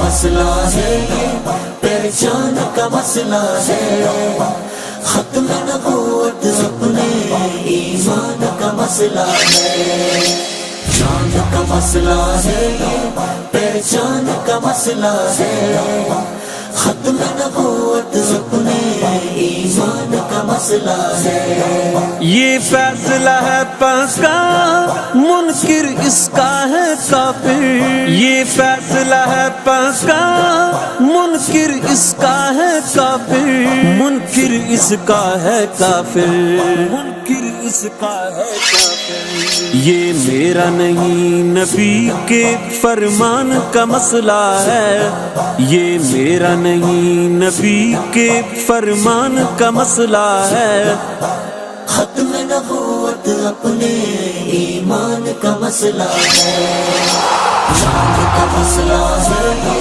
مسئلہ ہے، پہچان کا مسئلہ ہے، ختم نبوت اپنے ایمان کا مسئلہ ہے، چاند کا مسئلہ ہے، پہچان کا مسئلہ ہے، ختم نبوت اپنے ایمان کا مسئلہ ہے۔ یہ فیصلہ ہے پکا، منکر اس کا ہے کافر، یہ فیصلہ ہے پکا، منکر اس کا ہے کافر، منکر اس کا ہے کافر، منکر اس کا ہے کافر۔ یہ میرا نہیں نبی کے فرمان کا مسئلہ ہے، یہ میرا نہیں نبی کے فرمان کا مسئلہ ہے، ختم نبوت اپنے ایمان کا مسئلہ ہے، چاند کا مسئلہ ہے۔